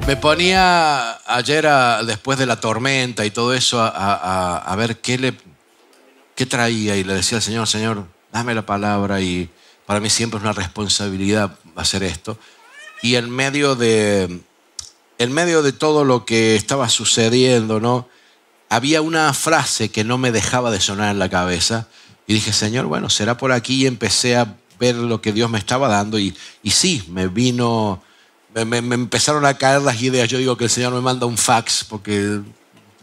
Me ponía ayer, después de la tormenta y todo eso, a ver qué traía. Y le decía al Señor, Señor, dame la palabra. Y para mí siempre es una responsabilidad hacer esto. Y en medio de todo lo que estaba sucediendo, ¿no? Había una frase que no me dejaba de sonar en la cabeza. Y dije, Señor, bueno, será por aquí. Y empecé a ver lo que Dios me estaba dando. Y sí, me empezaron a caer las ideas. Yo digo que el Señor me manda un fax, porque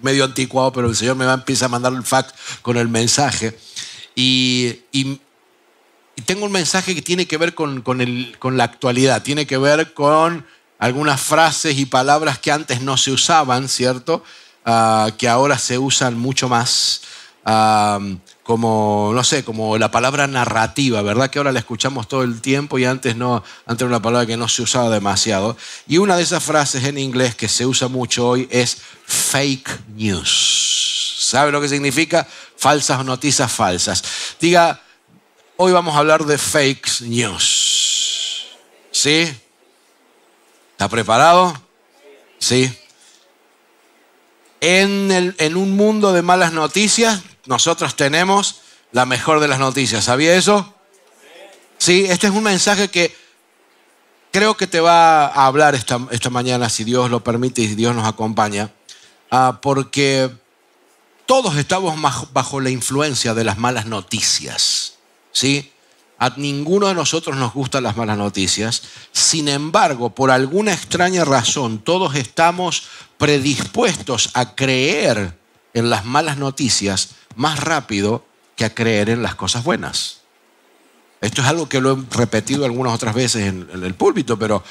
medio anticuado, pero el Señor me empieza a mandar el fax con el mensaje. Y tengo un mensaje que tiene que ver con la actualidad, tiene que ver con algunas frases y palabras que antes no se usaban, ¿cierto? Que ahora se usan mucho más. Como, no sé, como la palabra narrativa, ¿verdad? Que ahora la escuchamos todo el tiempo y antes no, antes era una palabra que no se usaba demasiado. Y una de esas frases en inglés que se usa mucho hoy es fake news. ¿Sabe lo que significa? Falsas noticias falsas. Diga, hoy vamos a hablar de fake news. ¿Sí? ¿Está preparado? Sí. En un mundo de malas noticias, nosotros tenemos la mejor de las noticias. ¿Sabía eso? Sí, este es un mensaje que creo que te va a hablar esta mañana, si Dios lo permite y si Dios nos acompaña, porque todos estamos bajo la influencia de las malas noticias, ¿sí? A ninguno de nosotros nos gustan las malas noticias. Sin embargo, por alguna extraña razón, todos estamos predispuestos a creer en las malas noticias más rápido que a creer en las cosas buenas. Esto es algo que lo he repetido algunas otras veces en el púlpito, pero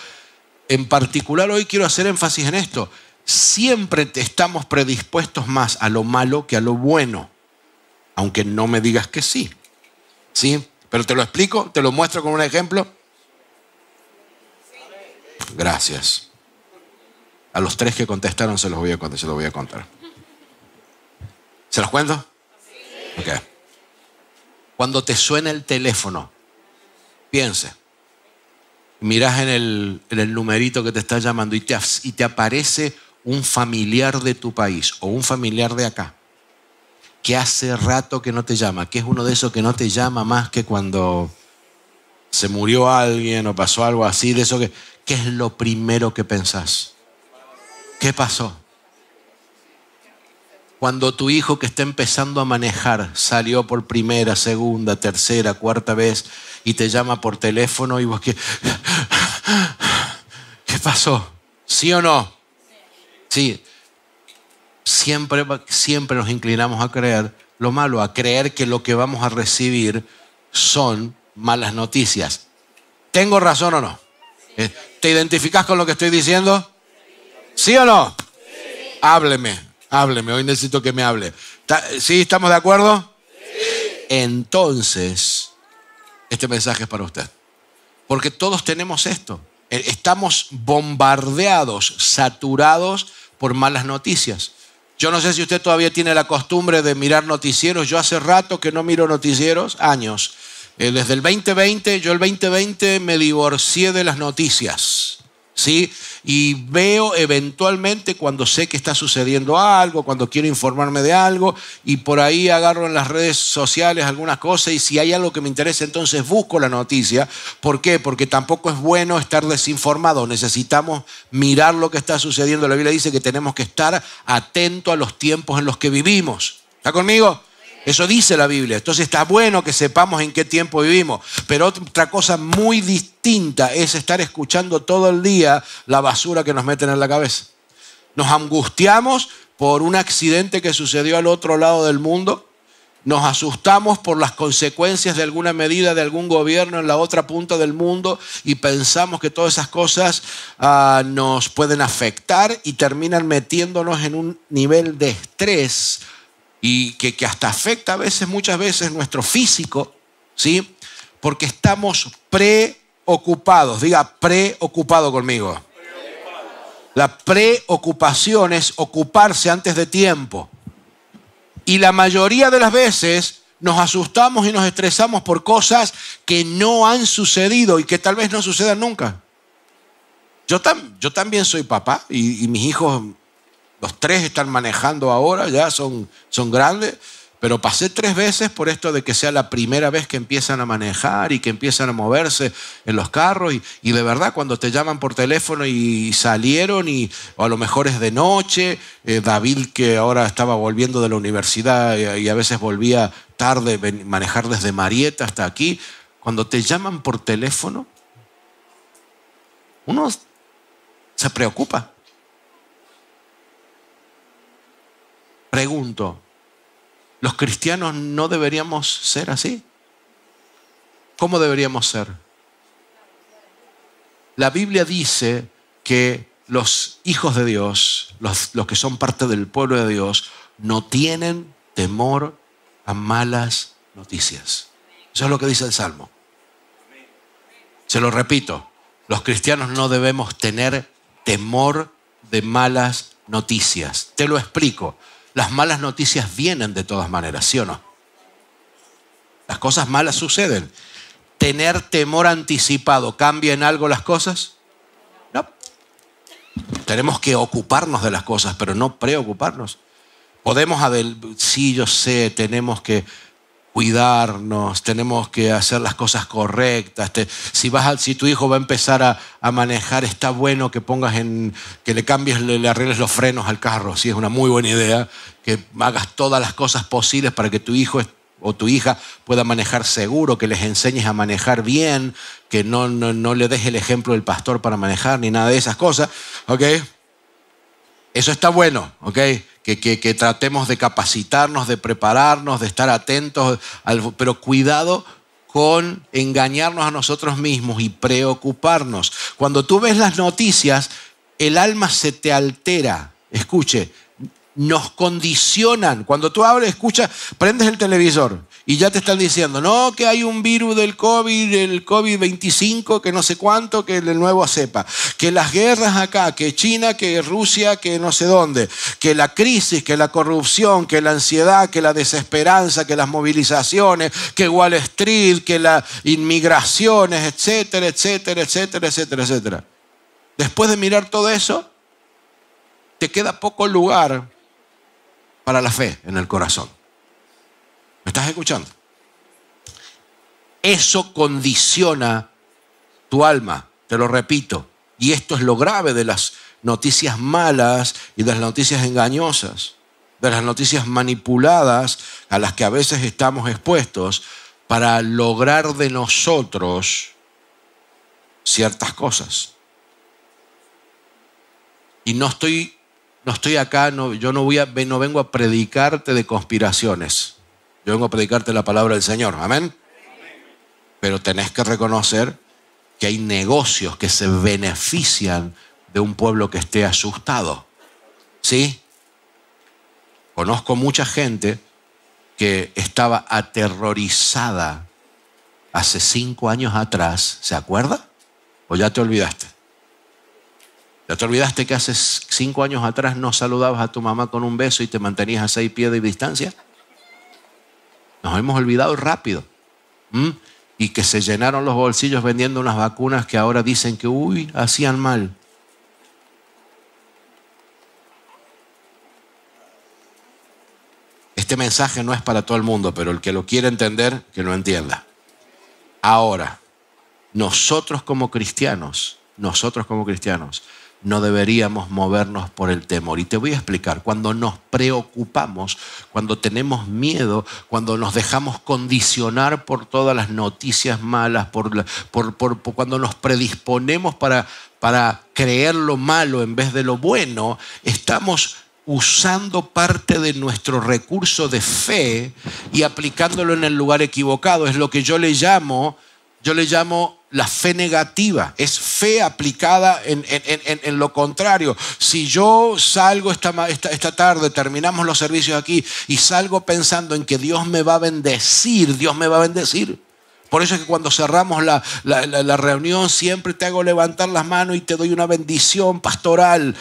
en particular hoy quiero hacer énfasis en esto. Siempre estamos predispuestos más a lo malo que a lo bueno, aunque no me digas que sí. ¿Sí? Pero te lo explico, te lo muestro con un ejemplo. Gracias. A los 3 que contestaron se los voy a contar. ¿Se los cuento? Ok. Cuando te suena el teléfono, piense. Mirás en el numerito que te está llamando y te aparece un familiar de tu país o un familiar de acá, que hace rato que no te llama, que es uno de esos que no te llama más que cuando se murió alguien o pasó algo así, de eso ¿qué es lo primero que pensás? ¿Qué pasó? Cuando tu hijo que está empezando a manejar salió por primera, segunda, tercera, cuarta vez y te llama por teléfono y vos ¿qué pasó? ¿Sí o no? Sí. Siempre nos inclinamos a creer lo malo, a creer que lo que vamos a recibir son malas noticias. ¿Tengo razón o no? ¿Te identificás con lo que estoy diciendo? ¿Sí o no? Sí. Hábleme, hoy necesito que me hable. ¿Sí? ¿Estamos de acuerdo? Sí. Entonces, este mensaje es para usted. Porque todos tenemos esto. Estamos bombardeados, saturados por malas noticias. Yo no sé si usted todavía tiene la costumbre de mirar noticieros. Yo hace rato que no miro noticieros, años. Desde el 2020, yo el 2020 me divorcié de las noticias, ¿sí? Y veo eventualmente cuando sé que está sucediendo algo, cuando quiero informarme de algo, y por ahí agarro en las redes sociales algunas cosas, y si hay algo que me interesa, entonces busco la noticia. ¿Por qué? Porque tampoco es bueno estar desinformado. Necesitamos mirar lo que está sucediendo. La Biblia dice que tenemos que estar atentos a los tiempos en los que vivimos. ¿Está conmigo? Eso dice la Biblia. Entonces está bueno que sepamos en qué tiempo vivimos. Pero otra cosa muy distinta es estar escuchando todo el día la basura que nos meten en la cabeza. Nos angustiamos por un accidente que sucedió al otro lado del mundo. Nos asustamos por las consecuencias de alguna medida de algún gobierno en la otra punta del mundo y pensamos que todas esas cosas nos pueden afectar y terminan metiéndonos en un nivel de estrés y que hasta afecta muchas veces nuestro físico, ¿sí? Porque estamos preocupados. Diga preocupado conmigo. La preocupación es ocuparse antes de tiempo. Y la mayoría de las veces nos asustamos y nos estresamos por cosas que no han sucedido y que tal vez no sucedan nunca. Yo también soy papá y mis hijos, los 3 están manejando ahora, ya son grandes, pero pasé 3 veces por esto de que sea la primera vez que empiezan a manejar y que empiezan a moverse en los carros y de verdad cuando te llaman por teléfono y salieron o a lo mejor es de noche, David que ahora estaba volviendo de la universidad y a veces volvía tarde, manejar desde Marietta hasta aquí, cuando te llaman por teléfono, uno se preocupa. Pregunto, ¿los cristianos no deberíamos ser así? ¿Cómo deberíamos ser? La Biblia dice que los hijos de Dios, los que son parte del pueblo de Dios, no tienen temor a malas noticias. Eso es lo que dice el Salmo. Se lo repito, los cristianos no debemos tener temor de malas noticias. Te lo explico. Las malas noticias vienen de todas maneras, ¿sí o no? Las cosas malas suceden. ¿Tener temor anticipado cambia en algo las cosas? No. Tenemos que ocuparnos de las cosas, pero no preocuparnos. Sí, yo sé, tenemos que cuidarnos, tenemos que hacer las cosas correctas. Si tu hijo va a empezar a manejar, está bueno que le arregles los frenos al carro. Sí, es una muy buena idea que hagas todas las cosas posibles para que tu hijo o tu hija pueda manejar seguro, que les enseñes a manejar bien, que no le des el ejemplo del pastor para manejar ni nada de esas cosas, ¿ok? Eso está bueno, ¿ok? Que tratemos de capacitarnos, de prepararnos, de estar atentos, pero cuidado con engañarnos a nosotros mismos y preocuparnos. Cuando tú ves las noticias, el alma se te altera. Escuche, nos condicionan. Cuando tú escuchas, prendes el televisor y ya te están diciendo, no, que hay un virus del COVID, el COVID-25, que no sé cuánto, que el nuevo cepa, que las guerras acá, que China, que Rusia, que no sé dónde, que la crisis, que la corrupción, que la ansiedad, que la desesperanza, que las movilizaciones, que Wall Street, que las inmigraciones, etcétera, etcétera, etcétera, etcétera, etcétera. Después de mirar todo eso, te queda poco lugar para la fe en el corazón. ¿Me estás escuchando? Eso condiciona tu alma, te lo repito. Y esto es lo grave de las noticias malas y de las noticias engañosas, de las noticias manipuladas a las que a veces estamos expuestos para lograr de nosotros ciertas cosas. Y no estoy acá, yo no vengo a predicarte de conspiraciones. Yo vengo a predicarte la palabra del Señor. Amén. Pero tenés que reconocer que hay negocios que se benefician de un pueblo que esté asustado. ¿Sí? Conozco mucha gente que estaba aterrorizada hace 5 años atrás. ¿Se acuerda? ¿O ya te olvidaste? ¿Ya te olvidaste que hace 5 años atrás no saludabas a tu mamá con un beso y te mantenías a 6 pies de distancia? Nos hemos olvidado rápido. Y que se llenaron los bolsillos vendiendo unas vacunas que ahora dicen que, hacían mal. Este mensaje no es para todo el mundo, pero el que lo quiere entender, que lo entienda. Ahora, nosotros como cristianos, no deberíamos movernos por el temor. Y te voy a explicar, cuando nos preocupamos, cuando tenemos miedo, cuando nos dejamos condicionar por todas las noticias malas, cuando nos predisponemos para creer lo malo en vez de lo bueno, estamos usando parte de nuestro recurso de fe y aplicándolo en el lugar equivocado. Es lo que yo le llamo la fe negativa. Es fe aplicada en lo contrario. Si yo salgo esta tarde, terminamos los servicios aquí y salgo pensando en que Dios me va a bendecir, Por eso es que cuando cerramos la reunión siempre te hago levantar las manos y te doy una bendición pastoral,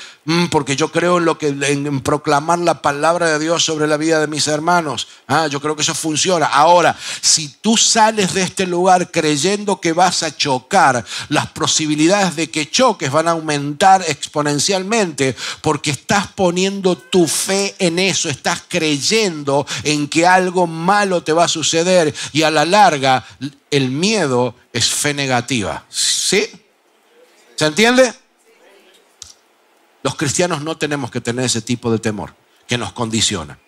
porque yo creo en proclamar la palabra de Dios sobre la vida de mis hermanos. Yo creo que eso funciona. Ahora, si tú sales de este lugar creyendo que vas a chocar, las posibilidades de que choques van a aumentar exponencialmente, porque estás poniendo tu fe en eso, estás creyendo en que algo malo te va a suceder, y a la larga el miedo es fe negativa. ¿Sí? ¿Se entiende? Los cristianos no tenemos que tener ese tipo de temor que nos condiciona.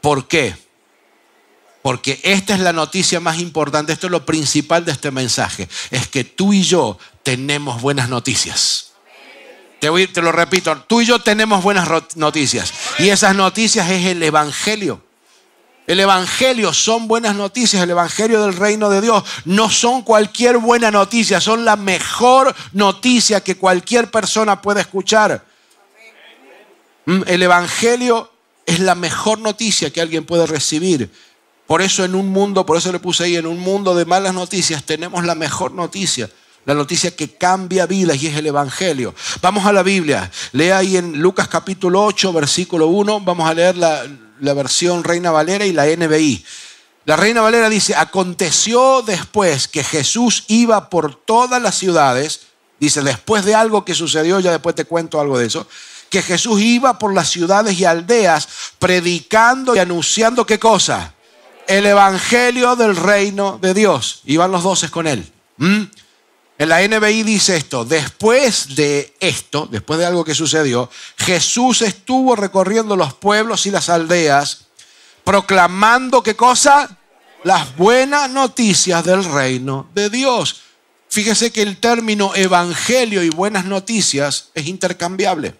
¿Por qué? Porque esta es la noticia más importante, esto es lo principal de este mensaje, es que tú y yo tenemos buenas noticias. Te lo repito, tú y yo tenemos buenas noticias, y esas noticias es el Evangelio. El Evangelio son buenas noticias, el Evangelio del reino de Dios. No son cualquier buena noticia, son la mejor noticia que cualquier persona puede escuchar. El Evangelio es la mejor noticia que alguien puede recibir. Por eso por eso le puse ahí, en un mundo de malas noticias tenemos la mejor noticia. La noticia que cambia vidas, y es el Evangelio. Vamos a la Biblia. Lea ahí en Lucas capítulo 8, versículo 1. Vamos a leer la versión Reina Valera y la NBI. La Reina Valera dice: aconteció después que Jesús iba por todas las ciudades. Dice, después de algo que sucedió, ya después te cuento algo de eso. Que Jesús iba por las ciudades y aldeas predicando y anunciando, ¿qué cosa? El Evangelio del reino de Dios. Iban los 12 con él. En la NBI dice esto: después de esto, después de algo que sucedió, Jesús estuvo recorriendo los pueblos y las aldeas, proclamando, ¿qué cosa? Las buenas noticias del reino de Dios. Fíjese que el término evangelio y buenas noticias es intercambiable.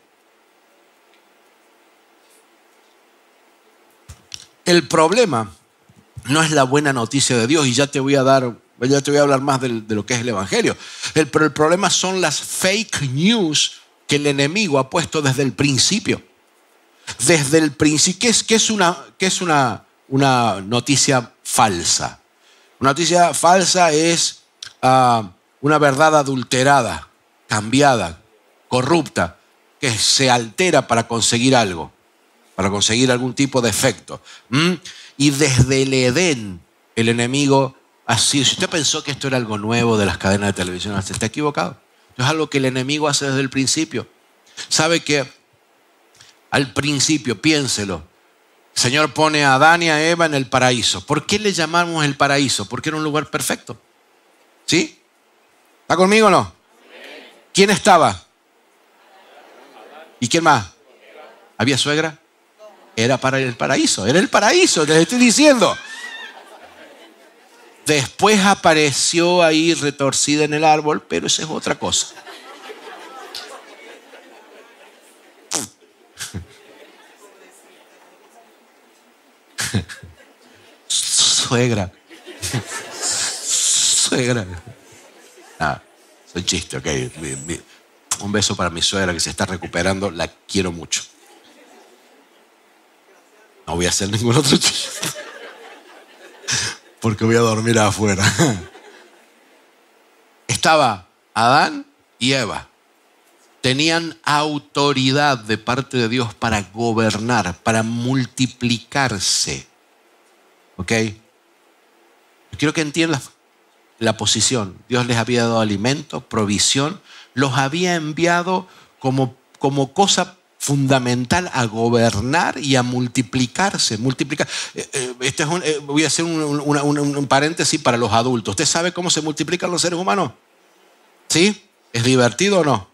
El problema no es la buena noticia de Dios, y ya te voy a hablar más de lo que es el Evangelio. Pero el problema son las fake news que el enemigo ha puesto desde el principio. Desde el principio. ¿Qué es una noticia falsa? Una noticia falsa es una verdad adulterada, cambiada, corrupta, que se altera para conseguir algo, para conseguir algún tipo de efecto. Y desde el Edén, el enemigo así, si usted pensó que esto era algo nuevo de las cadenas de televisión, se está equivocado. Es algo que el enemigo hace desde el principio. ¿Sabe que al principio, piénselo, el Señor pone a Adán y a Eva en el paraíso? ¿Por qué le llamamos el paraíso? Porque era un lugar perfecto. ¿Sí? ¿Está conmigo o no? ¿Quién estaba? ¿Y quién más? ¿Había suegra? Era para el paraíso, era el paraíso, les estoy diciendo. Después apareció ahí retorcida en el árbol, pero eso es otra cosa. Suegra. Suegra. Soy chiste, ok. Un beso para mi suegra que se está recuperando, la quiero mucho. No voy a hacer ningún otro chiste, porque voy a dormir afuera. Estaba Adán y Eva. Tenían autoridad de parte de Dios para gobernar, para multiplicarse. ¿Ok? Quiero que entiendas la posición. Dios les había dado alimento, provisión. Los había enviado como cosa fundamental a gobernar y a multiplicarse. Voy a hacer un paréntesis para los adultos. ¿Usted sabe cómo se multiplican los seres humanos? ¿Sí? ¿Es divertido o no?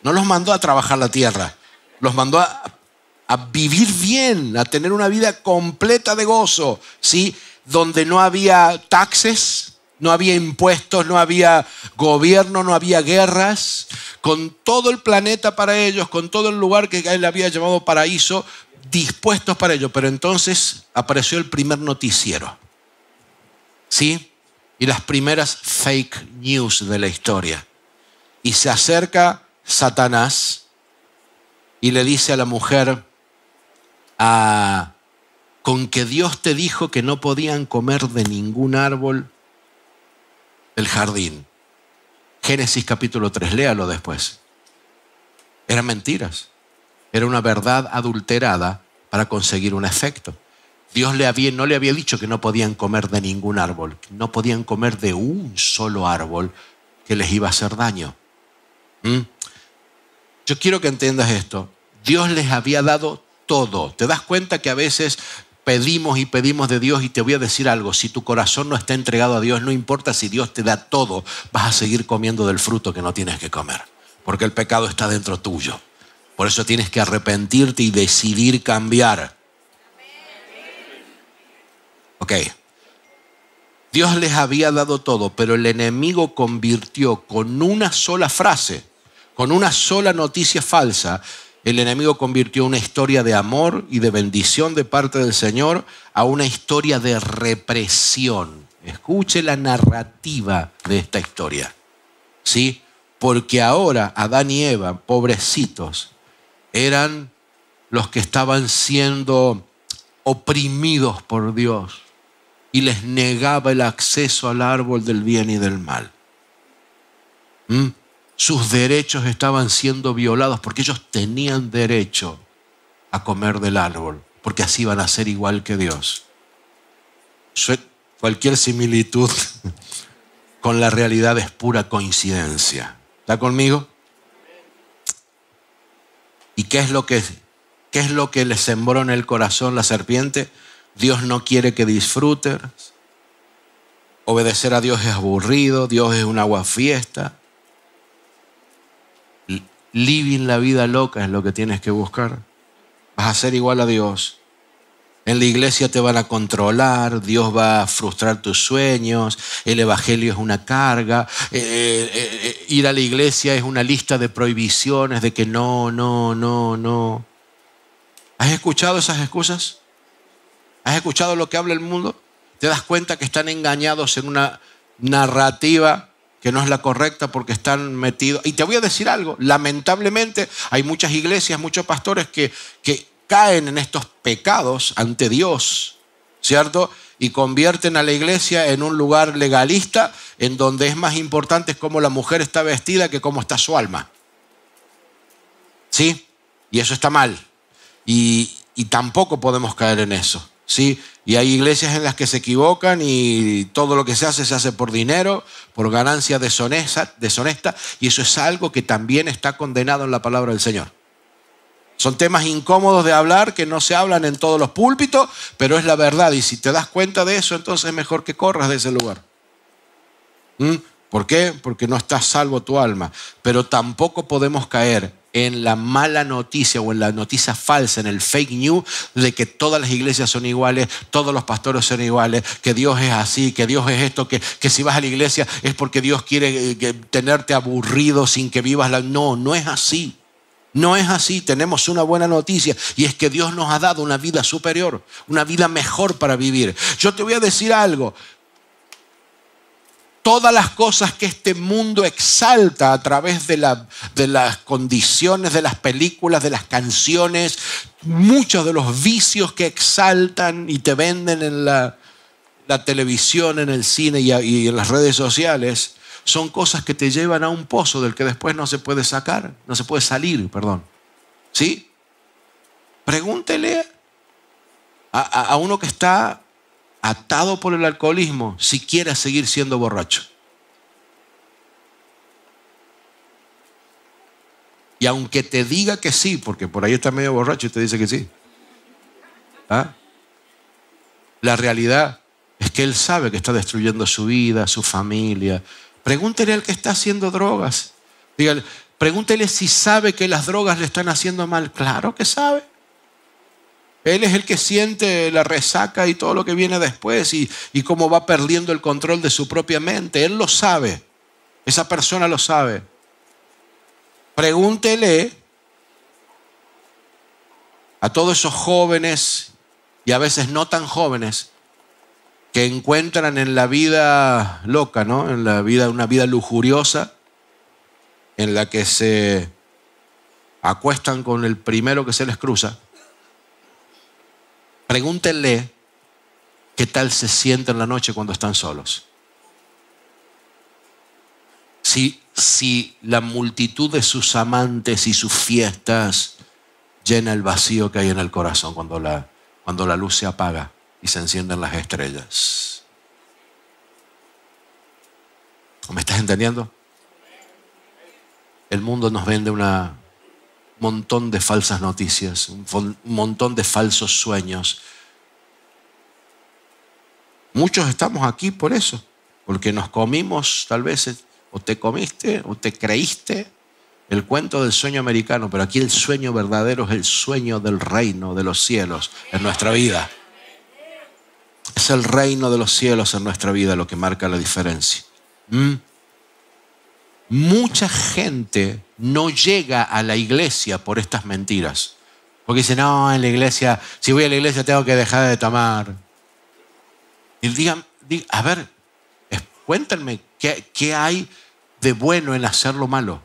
No los mandó a trabajar la tierra. Los mandó a vivir bien, a tener una vida completa de gozo, ¿sí? Donde no había taxes, no había impuestos, no había gobierno, no había guerras, con todo el planeta para ellos, con todo el lugar que él había llamado paraíso, dispuestos para ello. Pero entonces apareció el primer noticiero, ¿sí? Y las primeras fake news de la historia. Y se acerca Satanás y le dice a la mujer, con que Dios te dijo que no podían comer de ningún árbol del jardín. Génesis capítulo 3, léalo después. Eran mentiras. Era una verdad adulterada para conseguir un efecto. Dios no le había dicho que no podían comer de ningún árbol. No podían comer de un solo árbol que les iba a hacer daño. Yo quiero que entiendas esto. Dios les había dado todo. ¿Te das cuenta que a veces pedimos y pedimos de Dios? Y te voy a decir algo. Si tu corazón no está entregado a Dios, no importa si Dios te da todo, vas a seguir comiendo del fruto que no tienes que comer. Porque el pecado está dentro tuyo. Por eso tienes que arrepentirte y decidir cambiar. Ok. Dios les había dado todo, pero el enemigo convirtió con una sola frase, con una sola noticia falsa, el enemigo convirtió una historia de amor y de bendición de parte del Señor a una historia de represión. Escuche la narrativa de esta historia, ¿sí? Porque ahora Adán y Eva, pobrecitos, eran los que estaban siendo oprimidos por Dios y les negaba el acceso al árbol del bien y del mal. Sus derechos estaban siendo violados porque ellos tenían derecho a comer del árbol, porque así iban a ser igual que Dios. Cualquier similitud con la realidad es pura coincidencia. ¿Está conmigo? ¿Y qué es lo que le sembró en el corazón la serpiente? Dios no quiere que disfrutes. Obedecer a Dios es aburrido. Dios es un aguafiesta. Living la vida loca es lo que tienes que buscar. Vas a ser igual a Dios. En la iglesia te van a controlar, Dios va a frustrar tus sueños, el evangelio es una carga, ir a la iglesia es una lista de prohibiciones de que no. ¿Has escuchado esas excusas? ¿Has escuchado lo que habla el mundo? ¿Te das cuenta que están engañados en una narrativa que no es la correcta porque están metidos? Y te voy a decir algo, lamentablemente hay muchas iglesias, muchos pastores que caen en estos pecados ante Dios, ¿cierto? Y convierten a la iglesia en un lugar legalista en donde es más importante cómo la mujer está vestida que cómo está su alma. ¿Sí? Y eso está mal. Y tampoco podemos caer en eso. ¿Sí? Y hay iglesias en las que se equivocan y todo lo que se hace por dinero, por ganancia deshonesta, y eso es algo que también está condenado en la palabra del Señor. Son temas incómodos de hablar que no se hablan en todos los púlpitos, pero es la verdad. Y si te das cuenta de eso, entonces es mejor que corras de ese lugar. ¿Por qué? Porque no está salvo tu alma. Pero tampoco podemos caer en la mala noticia o en la noticia falsa, en el fake news de que todas las iglesias son iguales, todos los pastores son iguales, que Dios es así, que Dios es esto, que si vas a la iglesia es porque Dios quiere tenerte aburrido sin que vivas la... No es así. No es así. Tenemos una buena noticia y es que Dios nos ha dado una vida superior, una vida mejor para vivir. Yo te voy a decir algo. Todas las cosas que este mundo exalta a través de las condiciones, de las películas, de las canciones, muchos de los vicios que exaltan y te venden en la televisión, en el cine y en las redes sociales, son cosas que te llevan a un pozo del que después no se puede salir. ¿Sí? Pregúntele a uno que está atado por el alcoholismo si quiere seguir siendo borracho. Y aunque te diga que sí, porque por ahí está medio borracho y te dice que sí, la realidad es que él sabe que está destruyendo su vida, su familia. Pregúntele al que está haciendo drogas. Dígale, pregúntele si sabe que las drogas le están haciendo mal. Claro que sabe. Él es el que siente la resaca y todo lo que viene después y cómo va perdiendo el control de su propia mente. Él lo sabe. Esa persona lo sabe. Pregúntele a todos esos jóvenes y a veces no tan jóvenes que encuentran en la vida loca, ¿no? En la vida, una vida lujuriosa, en la que se acuestan con el primero que se les cruza. Pregúntenle qué tal se sienten en la noche cuando están solos. si la multitud de sus amantes y sus fiestas llena el vacío que hay en el corazón cuando la luz se apaga y se encienden las estrellas? ¿Me estás entendiendo? El mundo nos vende un montón de falsas noticias, un montón de falsos sueños. Muchos estamos aquí por eso, porque nos comimos tal vez, o te comiste, o te creíste el cuento del sueño americano, pero aquí el sueño verdadero es el sueño del reino de los cielos en nuestra vida. Es el reino de los cielos en nuestra vida lo que marca la diferencia. Mucha gente no llega a la iglesia por estas mentiras. Porque dice, no, en la iglesia, si voy a la iglesia tengo que dejar de tomar. Y digan, a ver, cuéntenme, ¿qué hay de bueno en hacer lo malo?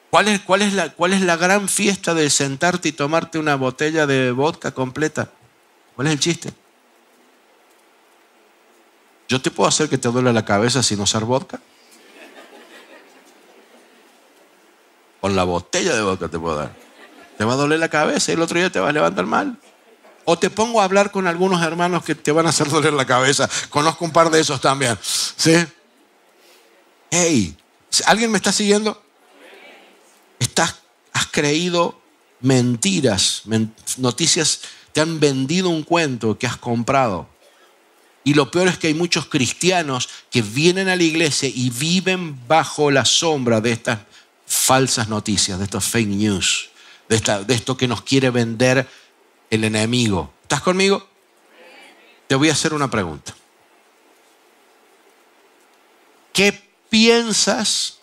¿Cuál es la gran fiesta de sentarte y tomarte una botella de vodka completa? ¿Cuál es el chiste? ¿Yo te puedo hacer que te duele la cabeza sin usar vodka? Con la botella de vodka te puedo dar. Te va a doler la cabeza y el otro día te vas a levantar mal. O te pongo a hablar con algunos hermanos que te van a hacer doler la cabeza. Conozco un par de esos también. ¿Sí? Hey, ¿alguien me está siguiendo? Has creído mentiras, noticias, te han vendido un cuento que has comprado. Y lo peor es que hay muchos cristianos que vienen a la iglesia y viven bajo la sombra de estas falsas noticias, de estos fake news, de esto que nos quiere vender el enemigo. ¿Estás conmigo? Te voy a hacer una pregunta. ¿Qué piensas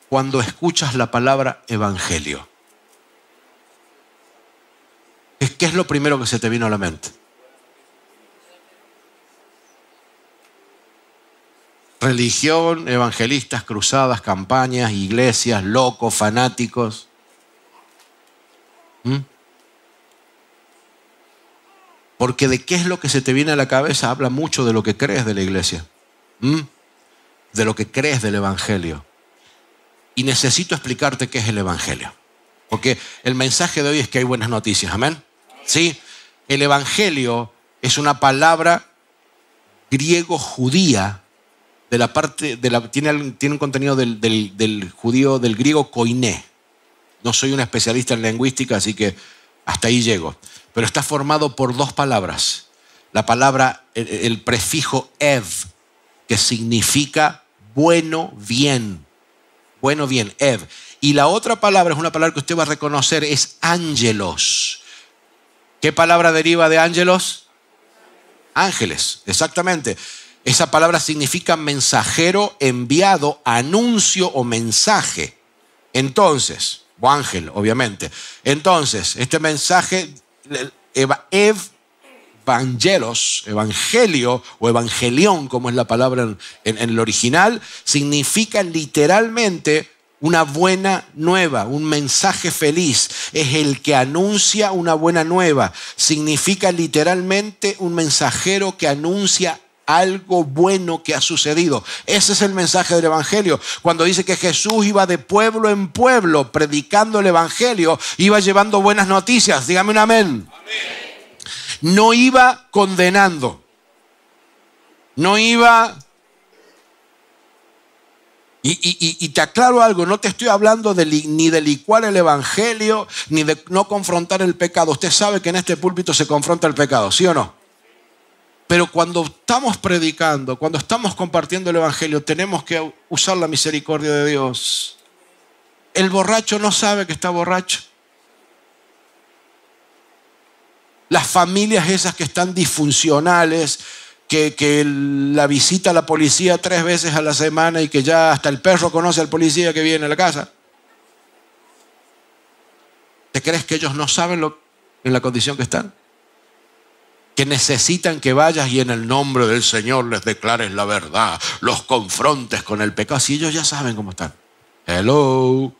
cuando escuchas la palabra evangelio? ¿Qué es lo primero que se te vino a la mente? Religión, evangelistas, cruzadas, campañas, iglesias, locos, fanáticos. Porque de qué es lo que se te viene a la cabeza habla mucho de lo que crees de la iglesia. De lo que crees del evangelio. Y necesito explicarte qué es el evangelio. Porque el mensaje de hoy es que hay buenas noticias. ¿Amén? ¿Sí? El evangelio es una palabra griego-judía de la parte tiene un contenido del judío, del griego koiné. No soy un especialista en lingüística, así que hasta ahí llego. Pero está formado por dos palabras. La palabra, el prefijo ev, que significa bueno, bien. Bueno, bien, ev. Y la otra palabra es una palabra que usted va a reconocer, es ángelos. ¿Qué palabra deriva de ángelos? Ángeles, exactamente. Esa palabra significa mensajero, enviado, anuncio o mensaje. Entonces, o ángel, obviamente. Entonces, este mensaje, evangelio o evangelión, como es la palabra en el original, significa literalmente una buena nueva, un mensaje feliz. Es el que anuncia una buena nueva. Significa literalmente un mensajero que anuncia algo bueno que ha sucedido. Ese es el mensaje del evangelio. Cuando dice que Jesús iba de pueblo en pueblo predicando el evangelio, iba llevando buenas noticias. Dígame un amén. Amén. No iba condenando. No iba... Y te aclaro algo, no te estoy hablando ni de licuar el evangelio, ni de no confrontar el pecado. Usted sabe que en este púlpito se confronta el pecado, ¿sí o no? Pero cuando estamos predicando, cuando estamos compartiendo el evangelio, tenemos que usar la misericordia de Dios. El borracho no sabe que está borracho. Las familias esas que están disfuncionales, que la visita a la policía 3 veces a la semana y que ya hasta el perro conoce al policía que viene a la casa. ¿Te crees que ellos no saben en la condición que están? Que necesitan que vayas y en el nombre del Señor les declares la verdad, los confrontes con el pecado. Si ellos ya saben cómo están. Hello.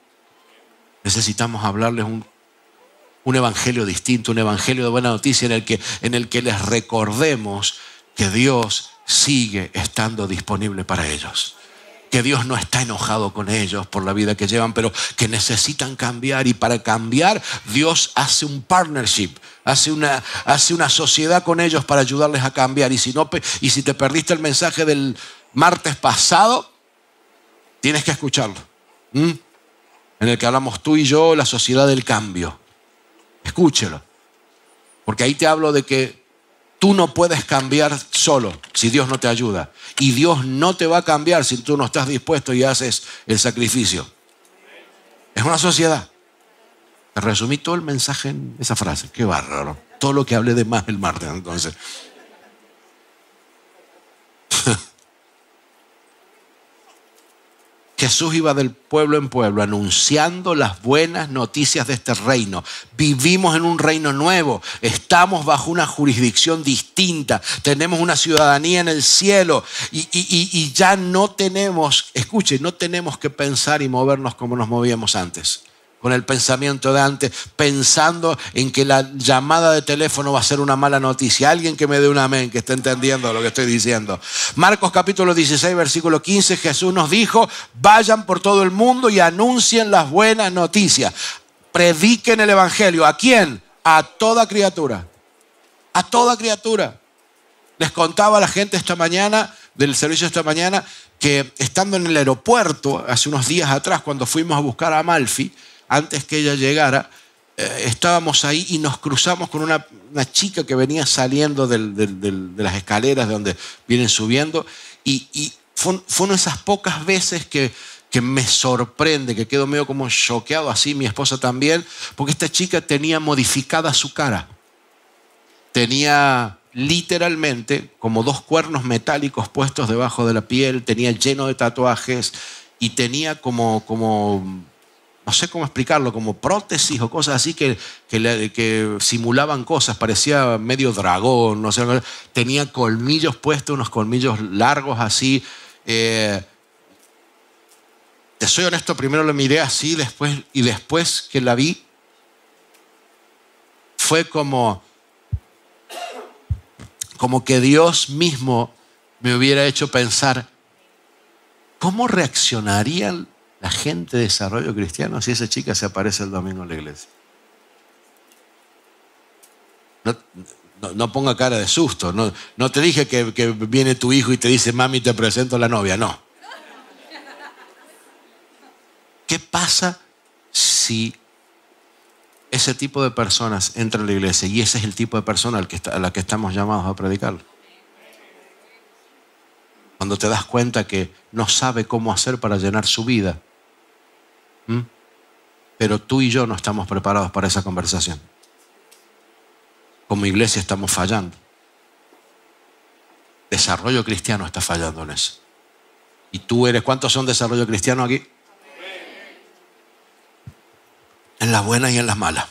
Necesitamos hablarles un evangelio distinto, un evangelio de buena noticia en el que les recordemos que Dios sigue estando disponible para ellos. Que Dios no está enojado con ellos por la vida que llevan, pero que necesitan cambiar. Y para cambiar, Dios hace un partnership, hace una sociedad con ellos para ayudarles a cambiar. Y si te perdiste el mensaje del martes pasado, tienes que escucharlo. En el que hablamos tú y yo, la sociedad del cambio. Escúchelo. Porque ahí te hablo de que tú no puedes cambiar solo si Dios no te ayuda. Y Dios no te va a cambiar si tú no estás dispuesto y haces el sacrificio. Es una sociedad. Te resumí todo el mensaje en esa frase. Qué bárbaro. Todo lo que hablé de más el martes, entonces. Jesús iba del pueblo en pueblo anunciando las buenas noticias de este reino. Vivimos en un reino nuevo. Estamos bajo una jurisdicción distinta. Tenemos una ciudadanía en el cielo. Y ya no tenemos, escuche, no tenemos que pensar y movernos como nos movíamos antes. Con el pensamiento de antes, pensando en que la llamada de teléfono va a ser una mala noticia. Alguien que me dé un amén, que esté entendiendo lo que estoy diciendo. Marcos capítulo 16, versículo 15, Jesús nos dijo, vayan por todo el mundo y anuncien las buenas noticias. Prediquen el evangelio. ¿A quién? A toda criatura. A toda criatura. Les contaba a la gente esta mañana, del servicio esta mañana, que estando en el aeropuerto, hace unos días atrás, cuando fuimos a buscar a Amalfi, antes que ella llegara, estábamos ahí y nos cruzamos con una chica que venía saliendo de las escaleras de donde vienen subiendo. Y fue una de esas pocas veces que me sorprende, que quedo medio como choqueado, así mi esposa también, porque esta chica tenía modificada su cara. Tenía literalmente como 2 cuernos metálicos puestos debajo de la piel, tenía lleno de tatuajes y tenía como no sé cómo explicarlo, como prótesis o cosas así que simulaban cosas, parecía medio dragón, no sé, tenía colmillos puestos, unos colmillos largos así. Te soy honesto, primero la miré así, después que la vi, fue como que Dios mismo me hubiera hecho pensar, ¿cómo reaccionarían la gente de Desarrollo Cristiano si esa chica se aparece el domingo en la iglesia? No ponga cara de susto. No te dije que viene tu hijo y te dice, mami, te presento a la novia. No. ¿Qué pasa si ese tipo de personas entra en la iglesia? Y ese es el tipo de persona a la que estamos llamados a predicar. Cuando te das cuenta que no sabe cómo hacer para llenar su vida. Pero tú y yo no estamos preparados para esa conversación. Como iglesia estamos fallando. Desarrollo Cristiano está fallando en eso. ¿Y tú eres? ¿Cuántos son Desarrollo Cristiano aquí? En las buenas y en las malas.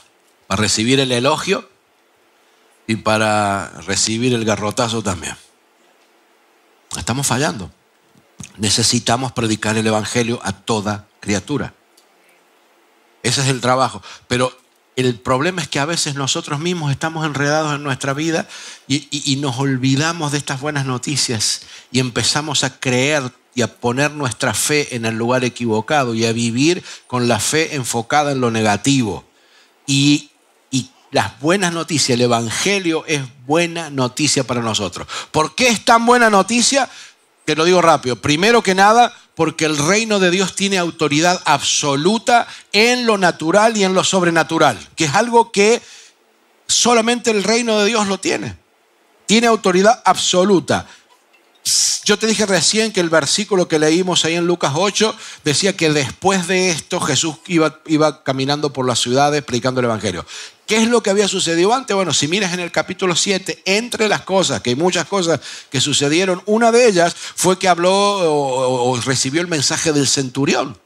Para recibir el elogio y para recibir el garrotazo también. Estamos fallando. Necesitamos predicar el evangelio a toda criatura. Ese es el trabajo. Pero el problema es que a veces nosotros mismos estamos enredados en nuestra vida y nos olvidamos de estas buenas noticias y empezamos a creer y a poner nuestra fe en el lugar equivocado y a vivir con la fe enfocada en lo negativo. Y las buenas noticias, el evangelio es buena noticia para nosotros. ¿Por qué es tan buena noticia? Te lo digo rápido. Primero que nada, porque el reino de Dios tiene autoridad absoluta en lo natural y en lo sobrenatural, que es algo que solamente el reino de Dios lo tiene. Tiene autoridad absoluta. Yo te dije recién que el versículo que leímos ahí en Lucas 8 decía que después de esto Jesús iba caminando por las ciudades predicando el evangelio. ¿Qué es lo que había sucedido antes? Bueno, si miras en el capítulo 7, entre las cosas, que hay muchas cosas que sucedieron, una de ellas fue que habló o recibió el mensaje del centurión.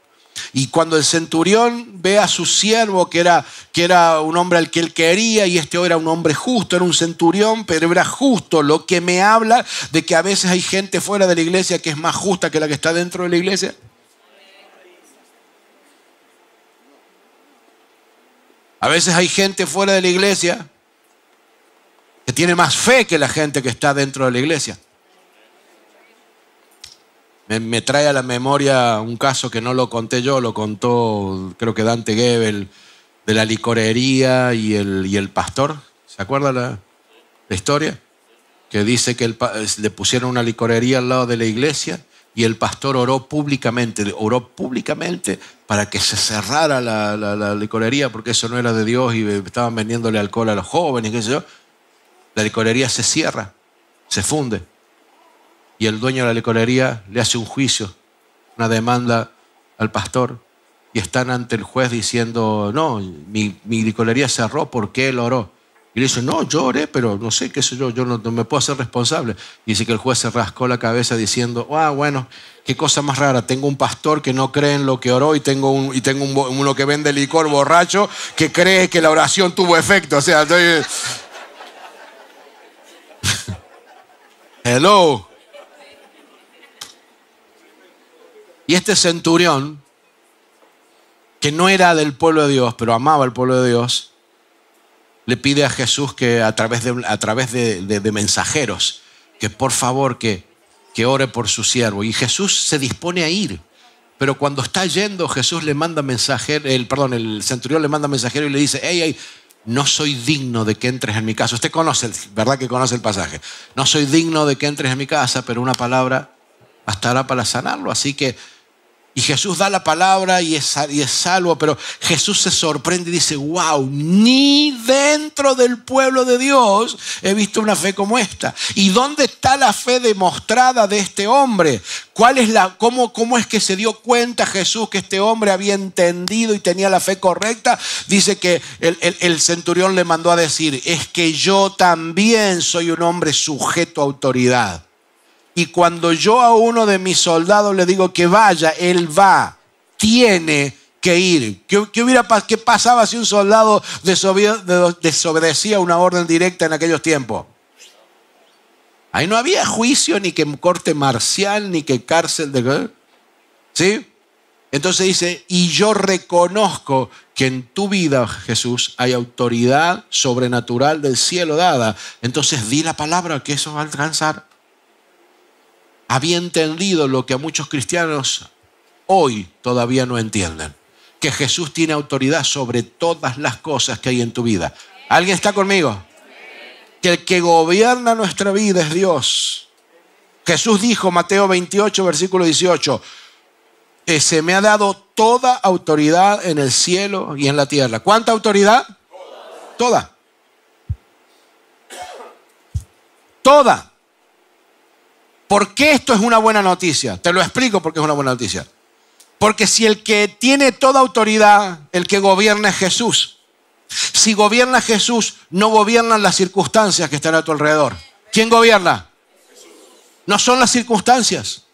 Y cuando el centurión ve a su siervo, que era un hombre al que él quería, y este era un hombre justo, era un centurión, pero era justo, lo que me habla de que a veces hay gente fuera de la iglesia que es más justa que la que está dentro de la iglesia. A veces hay gente fuera de la iglesia que tiene más fe que la gente que está dentro de la iglesia. Me trae a la memoria un caso que no lo conté yo, lo contó creo que Dante Gebel, de la licorería y el pastor. ¿Se acuerda la historia? Que dice que le pusieron una licorería al lado de la iglesia y el pastor oró públicamente para que se cerrara la licorería porque eso no era de Dios y estaban vendiéndole alcohol a los jóvenes, qué sé yo. La licorería se cierra, se funde y el dueño de la licorería le hace un juicio, una demanda al pastor y están ante el juez diciendo, no, mi licorería cerró porque él oró. Y le dice, no, yo oré, pero no sé, qué sé yo no me puedo hacer responsable. Y dice que el juez se rascó la cabeza diciendo, bueno, qué cosa más rara, tengo un pastor que no cree en lo que oró y tengo uno que vende licor borracho que cree que la oración tuvo efecto. O sea, estoy... Hello. Y este centurión, que no era del pueblo de Dios, pero amaba al pueblo de Dios, le pide a Jesús que a través de mensajeros, que por favor que ore por su siervo. Y Jesús se dispone a ir. Pero cuando está yendo, Jesús le manda mensajero, el centurión le manda mensajero y le dice, hey, no soy digno de que entres en mi casa. Usted conoce, ¿verdad que conoce el pasaje? No soy digno de que entres en mi casa, pero una palabra bastará para sanarlo. Así que, y Jesús da la palabra y es salvo, pero Jesús se sorprende y dice, wow, ni dentro del pueblo de Dios he visto una fe como esta. ¿Y dónde está la fe demostrada de este hombre? ¿Cómo es que se dio cuenta Jesús que este hombre había entendido y tenía la fe correcta? Dice que el centurión le mandó a decir, es que yo también soy un hombre sujeto a autoridad. Y cuando yo a uno de mis soldados le digo que vaya, él va, tiene que ir. ¿Qué pasaba si un soldado desobedecía una orden directa en aquellos tiempos? Ahí no había juicio, ni que corte marcial, ni que cárcel. ¿Sí? Entonces dice, y yo reconozco que en tu vida, Jesús, hay autoridad sobrenatural del cielo dada. Entonces di la palabra que eso va a alcanzar. Había entendido lo que a muchos cristianos hoy todavía no entienden. Que Jesús tiene autoridad sobre todas las cosas que hay en tu vida. ¿Alguien está conmigo? Que el que gobierna nuestra vida es Dios. Jesús dijo, Mateo 28, versículo 18, se me ha dado toda autoridad en el cielo y en la tierra. ¿Cuánta autoridad? Toda. Toda. ¿Por qué esto es una buena noticia? Te lo explico por qué es una buena noticia. Porque si el que tiene toda autoridad, el que gobierna es Jesús. Si gobierna Jesús, no gobiernan las circunstancias que están a tu alrededor. ¿Quién gobierna? No son las circunstancias.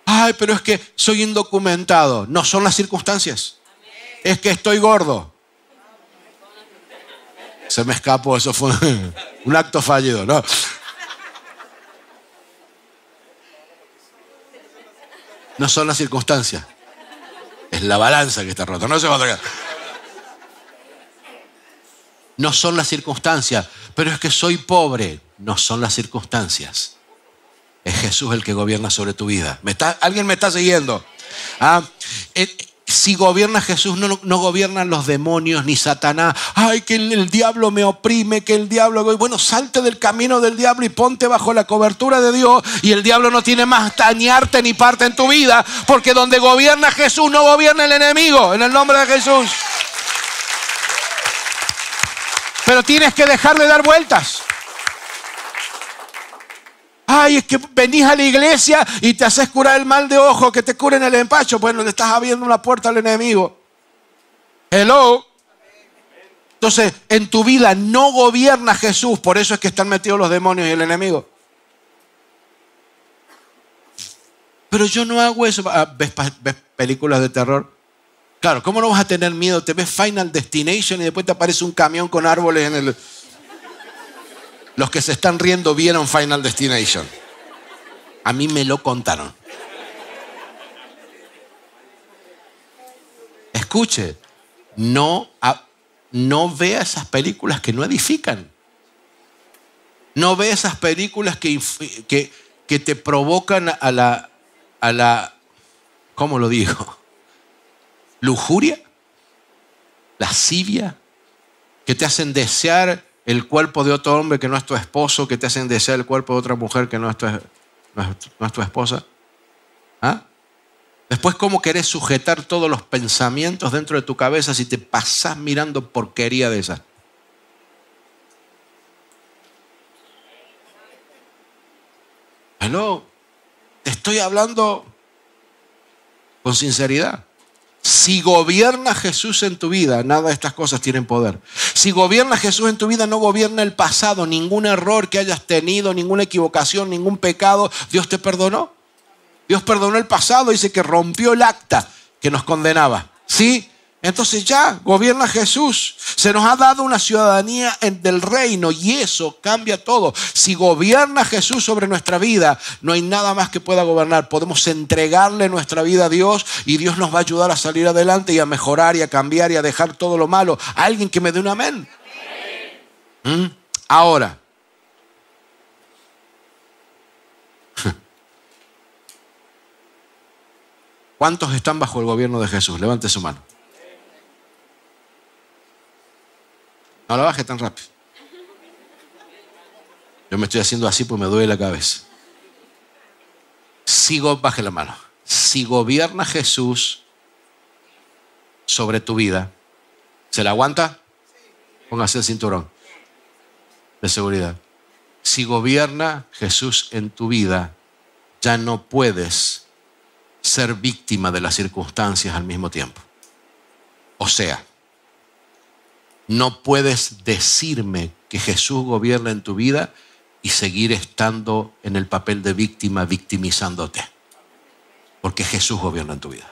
Ay, pero es que soy indocumentado. No son las circunstancias. Es que estoy gordo. Se me escapó, eso fue un acto fallido, ¿no? No son las circunstancias. Es la balanza que está rota. No se va a tocar. No son las circunstancias. Pero es que soy pobre. No son las circunstancias. Es Jesús el que gobierna sobre tu vida. ¿Alguien me está siguiendo? Si gobierna Jesús, no gobiernan los demonios ni Satanás. Ay, que el diablo me oprime, que el diablo... Bueno, salte del camino del diablo y ponte bajo la cobertura de Dios y el diablo no tiene más dañarte ni parte en tu vida, porque donde gobierna Jesús no gobierna el enemigo, en el nombre de Jesús. Pero tienes que dejar de dar vueltas. Ay, es que venís a la iglesia y te haces curar el mal de ojo, que te curen el empacho. Bueno, le estás abriendo una puerta al enemigo. Hello. Entonces, en tu vida no gobierna Jesús, por eso es que están metidos los demonios y el enemigo. Pero yo no hago eso. ¿Ves películas de terror? Claro, ¿cómo no vas a tener miedo? Te ves Final Destination y después te aparece un camión con árboles en el... Los que se están riendo vieron Final Destination. A mí me lo contaron. Escuche, no vea esas películas que no edifican. No vea esas películas que te provocan a a la, ¿cómo lo digo? Lujuria, lascivia, que te hacen desear el cuerpo de otro hombre que no es tu esposo, que te hacen desear el cuerpo de otra mujer que no es tu esposa. ¿Ah? Después, ¿cómo querés sujetar todos los pensamientos dentro de tu cabeza si te pasás mirando porquería de esa? Hello, te estoy hablando con sinceridad. Si gobierna Jesús en tu vida, nada de estas cosas tienen poder. Si gobierna Jesús en tu vida, no gobierna el pasado, ningún error que hayas tenido, ninguna equivocación, ningún pecado. Dios te perdonó. Dios perdonó el pasado, dice que rompió el acta que nos condenaba. ¿Sí? Entonces ya gobierna Jesús. Se nos ha dado una ciudadanía del reino y eso cambia todo. Si gobierna Jesús sobre nuestra vida, no hay nada más que pueda gobernar. Podemos entregarle nuestra vida a Dios y Dios nos va a ayudar a salir adelante y a mejorar y a cambiar y a dejar todo lo malo. ¿Alguien que me dé un amén? Ahora, ¿cuántos están bajo el gobierno de Jesús? Levante su mano. No la baje tan rápido. Yo me estoy haciendo así porque me duele la cabeza. Baje la mano. Si gobierna Jesús sobre tu vida, ¿se la aguanta? Póngase el cinturón de seguridad. Si gobierna Jesús en tu vida, ya no puedes ser víctima de las circunstancias al mismo tiempo. O sea, no puedes decirme que Jesús gobierna en tu vida y seguir estando en el papel de víctima, victimizándote. Porque Jesús gobierna en tu vida.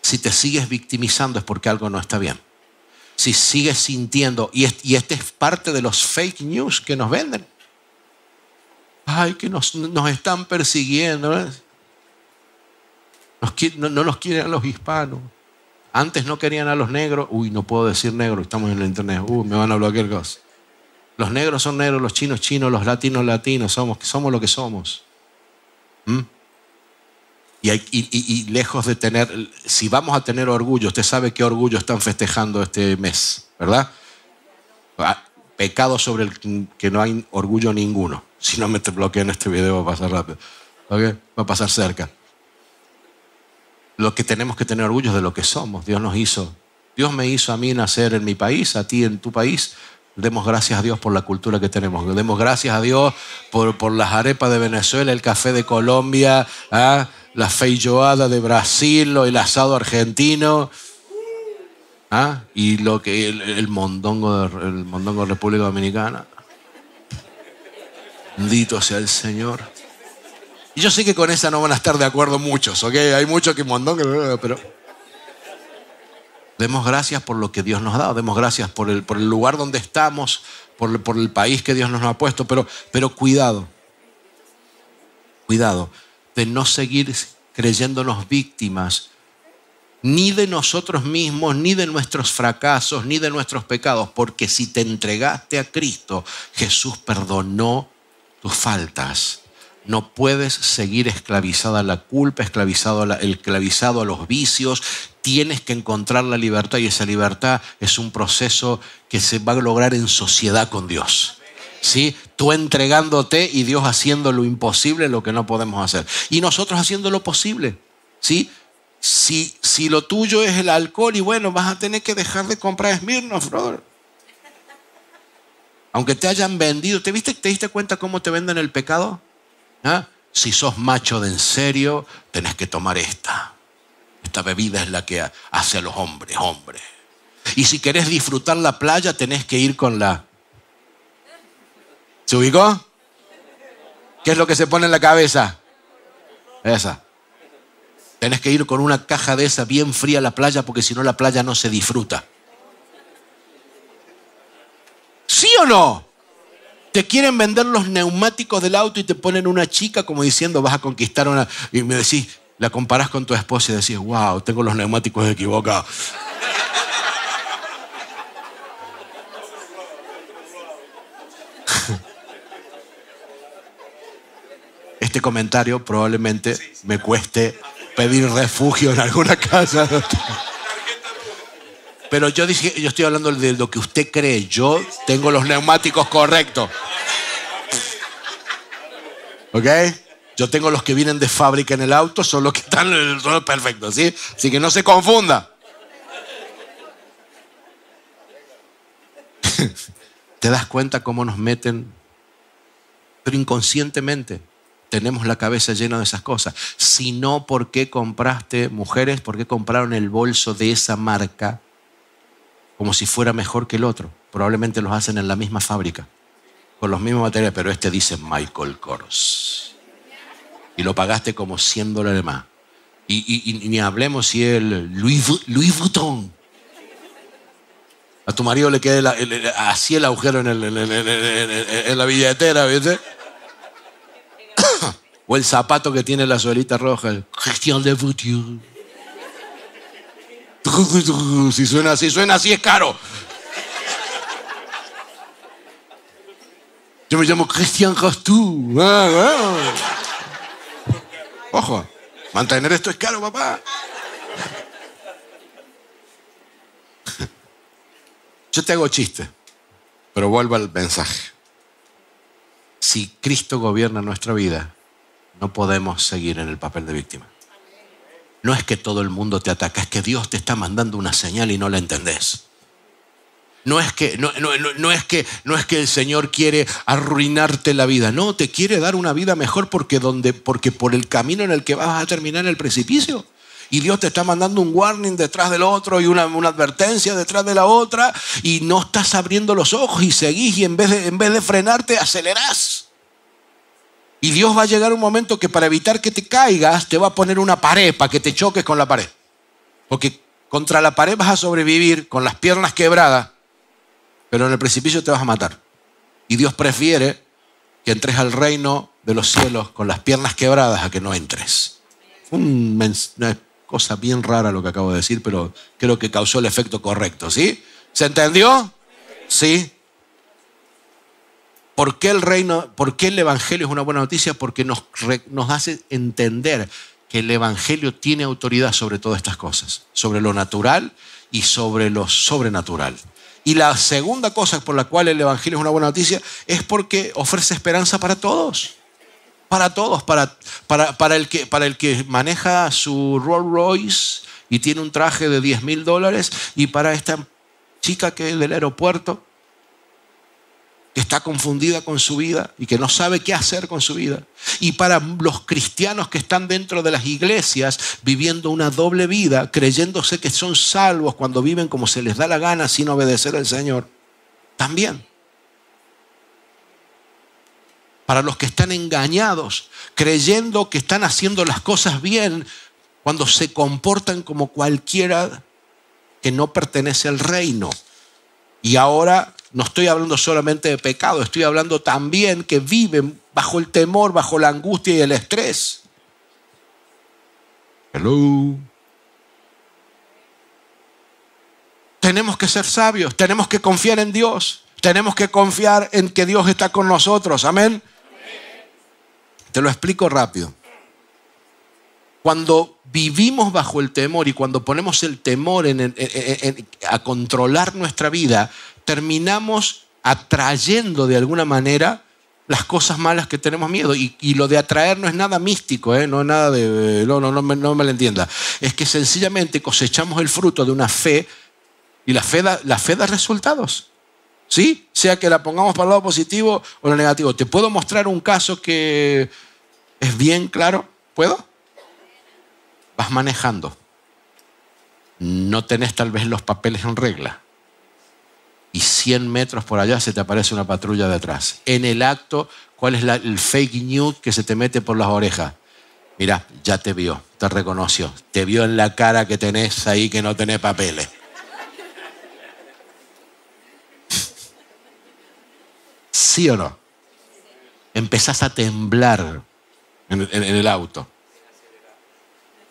Si te sigues victimizando es porque algo no está bien. Si sigues sintiendo, y este es parte de los fake news que nos venden. Ay, que nos están persiguiendo. No nos quieren a los hispanos. Antes no querían a los negros. Uy, no puedo decir negro, estamos en la internet. Me van a bloquear cosas. Los negros son negros, los chinos chinos, los latinos latinos. Somos lo que somos. Y lejos de tener, si vamos a tener orgullo, usted sabe qué orgullo están festejando este mes, ¿verdad? Pecado sobre el que no hay orgullo ninguno. Si no me te bloquean este video va a pasar rápido. ¿Okay? Va a pasar cerca. Lo que tenemos que tener orgullo es de lo que somos. Dios nos hizo. Dios me hizo a mí nacer en mi país, a ti en tu país. Demos gracias a Dios por la cultura que tenemos. Demos gracias a Dios por las arepas de Venezuela, el café de Colombia, la feijoada de Brasil, el asado argentino, y el mondongo de República Dominicana. Bendito sea el Señor. Y yo sé que con esa no van a estar de acuerdo muchos, ¿ok? Hay muchos que mondongo, pero demos gracias por lo que Dios nos ha dado. Demos gracias por el lugar donde estamos, por el país que Dios nos ha puesto. Pero cuidado de no seguir creyéndonos víctimas ni de nosotros mismos, ni de nuestros fracasos, ni de nuestros pecados. Porque si te entregaste a Cristo, Jesús perdonó tus faltas. No puedes seguir esclavizado a la culpa, esclavizado a los vicios. Tienes que encontrar la libertad y esa libertad es un proceso que se va a lograr en sociedad con Dios. ¿Sí? Tú entregándote y Dios haciendo lo imposible, lo que no podemos hacer. Y nosotros haciendo lo posible. ¿Sí? Si lo tuyo es el alcohol y bueno, vas a tener que dejar de comprar Smirnoff, brother. Aunque te hayan vendido, ¿te diste cuenta cómo te venden el pecado? Si sos macho de en serio, tenés que tomar esta. Esta bebida es la que hace a los hombres. Y si querés disfrutar la playa, tenés que ir con la... ¿Se ubicó? ¿Qué es lo que se pone en la cabeza? Esa. Tenés que ir con una caja de esa bien fría a la playa porque si no la playa no se disfruta. ¿Sí o no? Te quieren vender los neumáticos del auto y te ponen una chica como diciendo vas a conquistar una... Y me decís, la comparás con tu esposa y decís, wow, tengo los neumáticos equivocados. este comentario probablemente me cueste pedir refugio en alguna casa. Pero yo estoy hablando de lo que usted cree. Yo tengo los neumáticos correctos. ¿Ok? Yo tengo los que vienen de fábrica en el auto, son los que están son perfectos, ¿sí? Así que no se confunda. ¿Te das cuenta cómo nos meten? Pero inconscientemente tenemos la cabeza llena de esas cosas. Si no, ¿por qué compraste, mujeres, por qué compraron el bolso de esa marca como si fuera mejor que el otro? Probablemente los hacen en la misma fábrica, con los mismos materiales, pero este dice Michael Kors. Y lo pagaste como $100 más. Y ni hablemos si es el Louis Vuitton. A tu marido le queda así el agujero en la billetera, ¿viste? O el zapato que tiene la suelita roja, el Christian Louboutin. Si suena así es caro. Yo me llamo Christian Rastou. Ojo, mantener esto es caro, papá. Yo te hago chiste, pero vuelvo al mensaje. Si Cristo gobierna nuestra vida, no podemos seguir en el papel de víctima. No es que todo el mundo te ataca, es que Dios te está mandando una señal y no la entendés. No es que el Señor quiere arruinarte la vida. No, te quiere dar una vida mejor porque por el camino en el que vas a terminar en el precipicio. Y Dios te está mandando un warning detrás del otro y una advertencia detrás de la otra. Y no estás abriendo los ojos y seguís y en vez de frenarte, acelerás. Y Dios va a llegar un momento que para evitar que te caigas, te va a poner una pared para que te choques con la pared. Porque contra la pared vas a sobrevivir con las piernas quebradas, pero en el precipicio te vas a matar. Y Dios prefiere que entres al reino de los cielos con las piernas quebradas a que no entres. Una cosa bien rara lo que acabo de decir, pero creo que causó el efecto correcto, ¿sí? ¿Se entendió? Sí. ¿Por qué el Evangelio es una buena noticia? Porque nos hace entender que el Evangelio tiene autoridad sobre todas estas cosas, sobre lo natural y sobre lo sobrenatural. Y la segunda cosa por la cual el Evangelio es una buena noticia es porque ofrece esperanza para todos. Para todos, para el que maneja su Rolls Royce y tiene un traje de $10,000, y para esta chica que es del aeropuerto, que está confundida con su vida y que no sabe qué hacer con su vida. Y para los cristianos que están dentro de las iglesias viviendo una doble vida, creyéndose que son salvos cuando viven como se les da la gana sin obedecer al Señor. También. Para los que están engañados, creyendo que están haciendo las cosas bien cuando se comportan como cualquiera que no pertenece al reino. Y ahora no estoy hablando solamente de pecado, estoy hablando también que viven bajo el temor, bajo la angustia y el estrés. Hello. Tenemos que ser sabios, tenemos que confiar en Dios, tenemos que confiar en que Dios está con nosotros. Amén. Te lo explico rápido. Cuando vivimos bajo el temor y cuando ponemos el temor a controlar nuestra vida, terminamos atrayendo de alguna manera las cosas malas que tenemos miedo. Y lo de atraer no es nada místico, no es nada de... No me lo entienda. Es que sencillamente cosechamos el fruto de una fe y la fe da resultados. ¿Sí? Sea que la pongamos para el lado positivo o lo negativo. ¿Te puedo mostrar un caso que es bien claro? ¿Puedo? Vas manejando. No tenés tal vez los papeles en regla. Y 100 metros por allá se te aparece una patrulla de atrás. En el acto, ¿cuál es el fake news que se te mete por las orejas? Mira, ya te vio, te reconoció. Te vio en la cara que tenés ahí que no tenés papeles. ¿Sí o no? Empezás a temblar en el auto.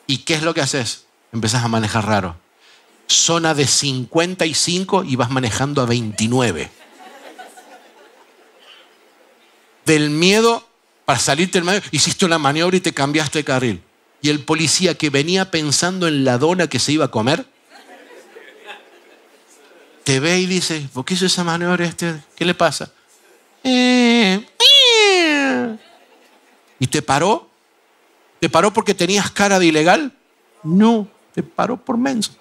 ¿Y qué es lo que haces? Empezás a manejar raro. Zona de 55 y vas manejando a 29. Del miedo para salirte del medio, hiciste una maniobra y te cambiaste de carril. Y el policía que venía pensando en la dona que se iba a comer, te ve y dice, ¿por qué hizo esa maniobra este? ¿Qué le pasa? ¿Y te paró? ¿Te paró porque tenías cara de ilegal? No, te paró por menso.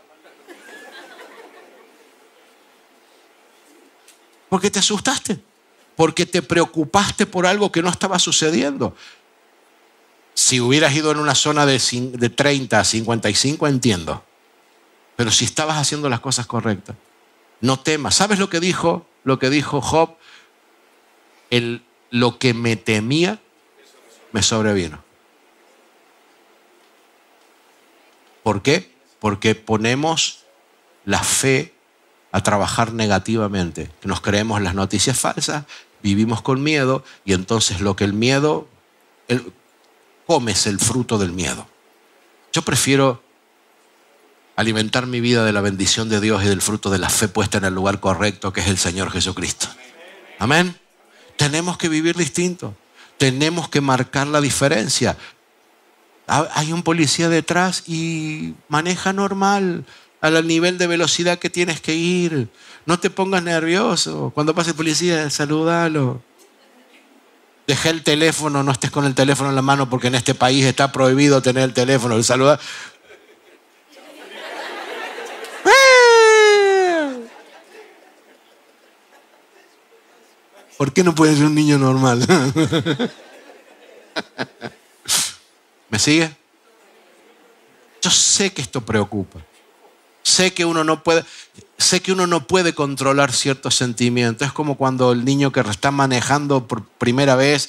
Porque te asustaste. Porque te preocupaste por algo que no estaba sucediendo. Si hubieras ido en una zona de 30 a 55, entiendo. Pero si estabas haciendo las cosas correctas, no temas. ¿Sabes lo que dijo Job? Lo que me temía, me sobrevino. ¿Por qué? Porque ponemos la fe a trabajar negativamente. Nos creemos las noticias falsas, vivimos con miedo y entonces lo que el miedo, comes el fruto del miedo. Yo prefiero alimentar mi vida de la bendición de Dios y del fruto de la fe puesta en el lugar correcto, que es el Señor Jesucristo. Amén. Tenemos que vivir distinto. Tenemos que marcar la diferencia. Hay un policía detrás y maneja normal, al nivel de velocidad que tienes que ir. No te pongas nervioso. Cuando pase el policía, salúdalo. Deja el teléfono, no estés con el teléfono en la mano porque en este país está prohibido tener el teléfono. El saludar. ¿Por qué no puede ser un niño normal? ¿Me sigue? Yo sé que esto preocupa. Sé que uno no puede controlar ciertos sentimientos. Es como cuando el niño que está manejando por primera vez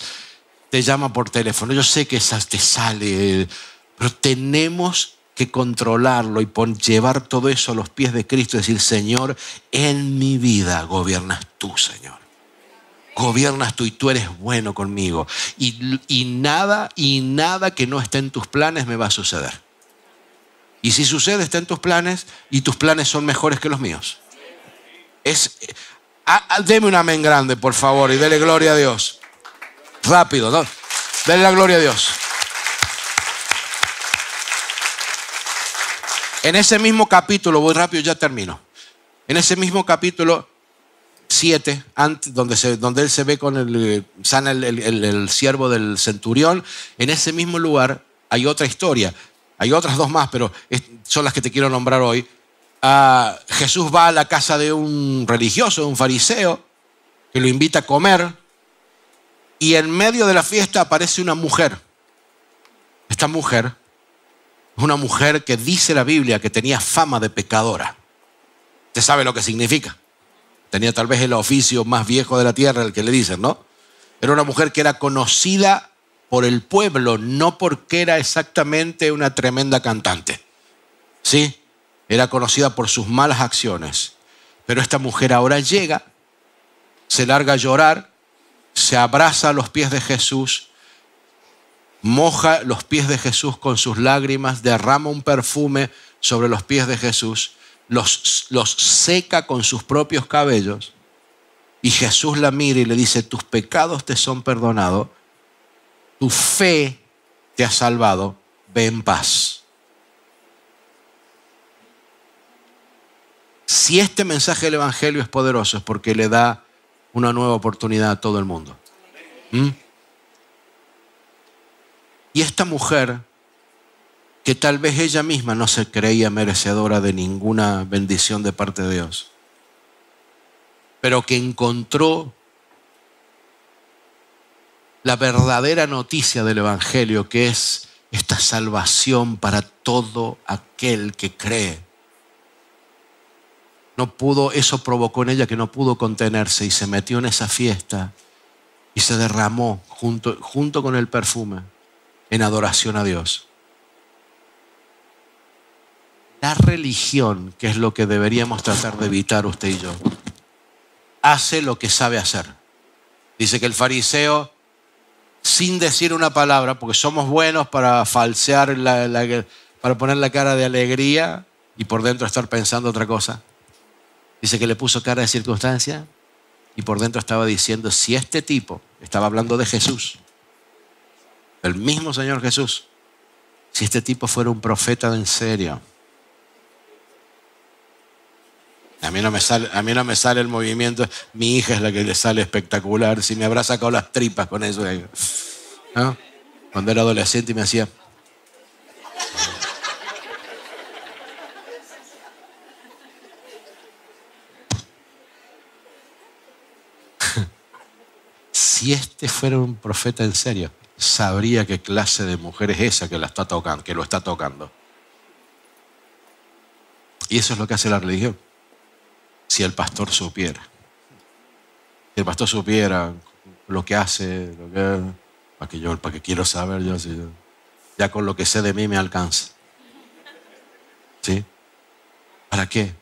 te llama por teléfono. Yo sé que te sale, pero tenemos que controlarlo y llevar todo eso a los pies de Cristo y decir, Señor, en mi vida gobiernas tú, Señor. Gobiernas tú y tú eres bueno conmigo. Y nada que no esté en tus planes me va a suceder. Y si sucede, está en tus planes y tus planes son mejores que los míos. Deme un amén grande, por favor, y dele gloria a Dios. Rápido, ¿no? Dele la gloria a Dios. En ese mismo capítulo, voy rápido, ya termino. En ese mismo capítulo 7, donde él se ve sana el siervo del centurión, en ese mismo lugar hay otra historia. Hay otras dos más, pero son las que te quiero nombrar hoy. Jesús va a la casa de un religioso, de un fariseo, que lo invita a comer. Y en medio de la fiesta aparece una mujer. Esta mujer es una mujer que dice la Biblia que tenía fama de pecadora. ¿Usted sabe lo que significa? Tenía tal vez el oficio más viejo de la tierra, el que le dicen, ¿no? Era una mujer que era conocida por el pueblo, no porque era exactamente una tremenda cantante. ¿Sí? Era conocida por sus malas acciones. Pero esta mujer ahora llega, se larga a llorar, se abraza a los pies de Jesús, moja los pies de Jesús con sus lágrimas, derrama un perfume sobre los pies de Jesús, los seca con sus propios cabellos, y Jesús la mira y le dice, tus pecados te son perdonados, tu fe te ha salvado, ve en paz. Si este mensaje del Evangelio es poderoso es porque le da una nueva oportunidad a todo el mundo. Y esta mujer, que tal vez ella misma no se creía merecedora de ninguna bendición de parte de Dios, pero que encontró la verdadera noticia del Evangelio, que es esta salvación para todo aquel que cree. Eso provocó en ella que no pudo contenerse y se metió en esa fiesta y se derramó junto con el perfume en adoración a Dios. La religión, que es lo que deberíamos tratar de evitar usted y yo, hace lo que sabe hacer. Dice que el fariseo, sin decir una palabra, porque somos buenos para falsear, para poner la cara de alegría y por dentro estar pensando otra cosa. Dice que le puso cara de circunstancia y por dentro estaba diciendo, si este tipo, estaba hablando de Jesús, El mismo Señor Jesús. Si este tipo fuera un profeta de en serio. A mí no me sale el movimiento. Mi hija es la que le sale espectacular. Si me habrá sacado las tripas con eso. ¿No? Cuando era adolescente y me hacía... Si este fuera un profeta en serio, sabría qué clase de mujer es esa que lo está tocando. Y eso es lo que hace la religión. Si el pastor supiera. Si el pastor supiera lo que hace, para que quiero saber yo, ya con lo que sé de mí me alcanza. ¿Sí? ¿Para qué?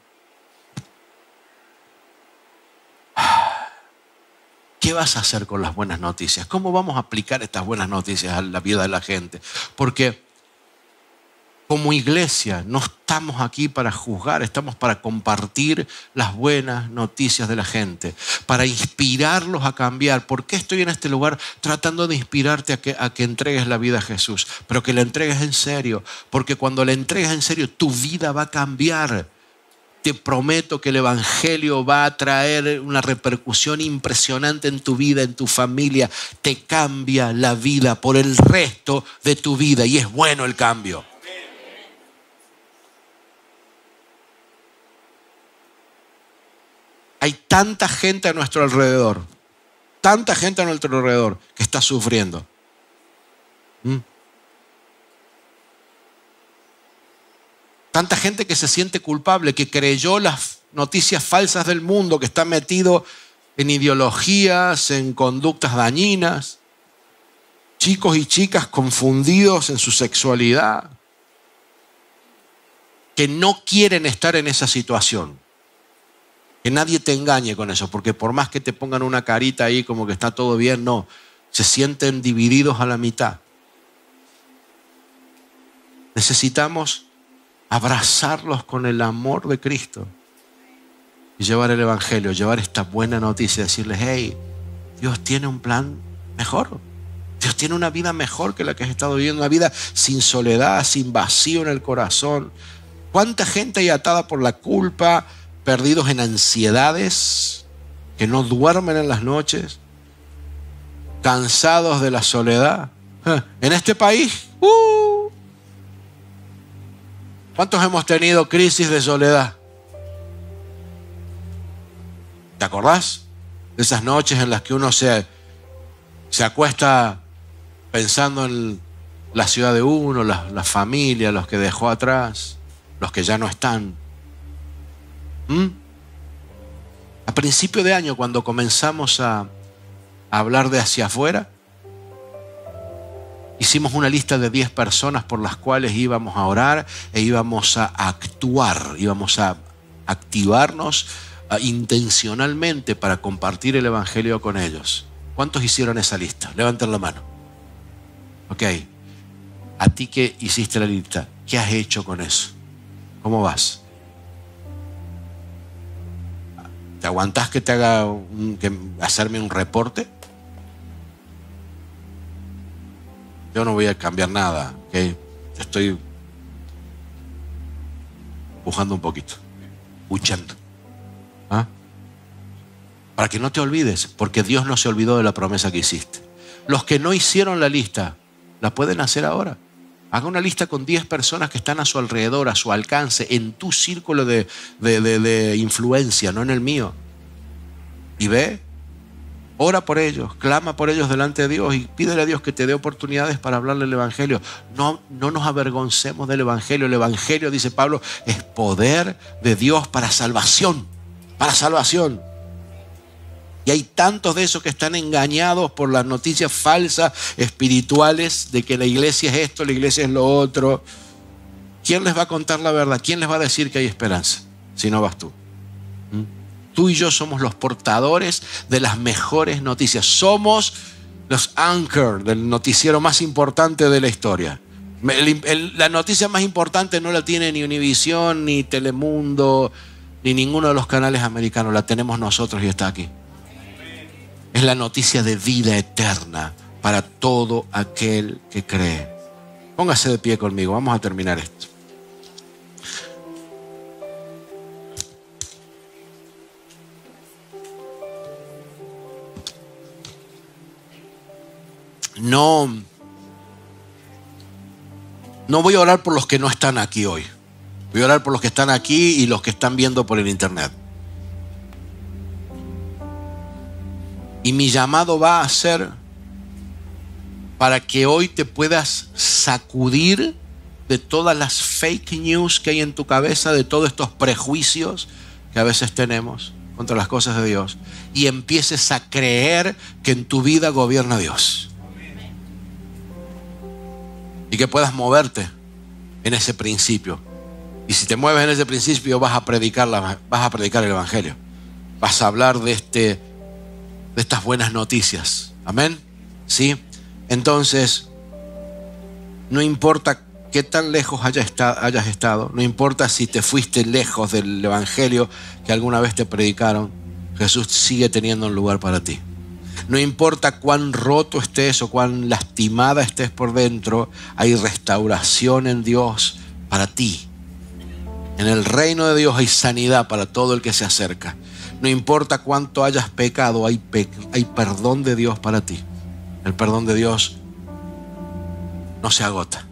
¿Qué vas a hacer con las buenas noticias? ¿Cómo vamos a aplicar estas buenas noticias a la vida de la gente? Porque como iglesia no estamos aquí para juzgar, estamos para compartir las buenas noticias de la gente, para inspirarlos a cambiar. ¿Por qué estoy en este lugar tratando de inspirarte a que entregues la vida a Jesús? Pero que la entregues en serio, porque cuando la entregues en serio, tu vida va a cambiar. Te prometo que el Evangelio va a traer una repercusión impresionante en tu vida, en tu familia. Te cambia la vida por el resto de tu vida y es bueno el cambio. Hay tanta gente a nuestro alrededor, que está sufriendo. Tanta gente que se siente culpable, que creyó las noticias falsas del mundo, que está metido en ideologías, en conductas dañinas. Chicos y chicas confundidos en su sexualidad, que no quieren estar en esa situación. Que nadie te engañe con eso, porque por más que te pongan una carita ahí como que está todo bien, no. Se sienten divididos a la mitad. Necesitamos abrazarlos con el amor de Cristo y llevar el Evangelio, llevar esta buena noticia, decirles, hey, Dios tiene un plan mejor. Dios tiene una vida mejor que la que has estado viviendo, una vida sin soledad, sin vacío en el corazón. ¿Cuánta gente hay atada por la culpa, perdidos en ansiedades, que no duermen en las noches, cansados de la soledad? En este país, ¿cuántos hemos tenido crisis de soledad? ¿Te acordás? De esas noches en las que uno se acuesta pensando en la ciudad de uno, la familia, los que dejó atrás, los que ya no están. A principio de año, cuando comenzamos a hablar de hacia afuera, hicimos una lista de 10 personas por las cuales íbamos a orar e íbamos a actuar, íbamos a activarnos intencionalmente para compartir el Evangelio con ellos. ¿Cuántos hicieron esa lista? Levanten la mano. Ok. A ti que hiciste la lista, ¿qué has hecho con eso? ¿Cómo vas? ¿Te aguantás que te haga hacerme un reporte? Yo no voy a cambiar nada, ¿ok? Te estoy empujando un poquito, escuchando. ¿Ah? Para que no te olvides, porque Dios no se olvidó de la promesa que hiciste. Los que no hicieron la lista, la pueden hacer ahora. Haga una lista con 10 personas que están a su alrededor, a su alcance, en tu círculo de influencia, no en el mío. Y ve, ora por ellos, clama por ellos delante de Dios y pídele a Dios que te dé oportunidades para hablarle el Evangelio. No nos avergoncemos del Evangelio. El Evangelio, dice Pablo, es poder de Dios para salvación. Para salvación. Y hay tantos de esos que están engañados por las noticias falsas espirituales de que la iglesia es esto, la iglesia es lo otro. ¿Quién les va a contar la verdad? ¿Quién les va a decir que hay esperanza? Si no vas tú. Tú y yo somos los portadores de las mejores noticias. Somos los anchor del noticiero más importante de la historia. La noticia más importante no la tiene ni Univisión, ni Telemundo, ni ninguno de los canales americanos. La tenemos nosotros y está aquí. Es la noticia de vida eterna, para todo aquel que cree. Póngase de pie conmigo, vamos a terminar esto. No voy a orar por los que no están aquí hoy. Voy a orar por los que están aquí y los que están viendo por el internet. Y mi llamado va a ser para que hoy te puedas sacudir de todas las fake news que hay en tu cabeza, de todos estos prejuicios que a veces tenemos contra las cosas de Dios, y empieces a creer que en tu vida gobierna Dios. Y que puedas moverte en ese principio. Y si te mueves en ese principio, vas a predicar el Evangelio. Vas a hablar de estas buenas noticias. Amén. ¿Sí? Entonces, no importa qué tan lejos hayas estado, no importa si te fuiste lejos del Evangelio que alguna vez te predicaron, Jesús sigue teniendo un lugar para ti. No importa cuán roto estés o cuán lastimada estés por dentro, hay restauración en Dios para ti. En el reino de Dios hay sanidad para todo el que se acerca. No importa cuánto hayas pecado, hay perdón de Dios para ti. El perdón de Dios no se agota.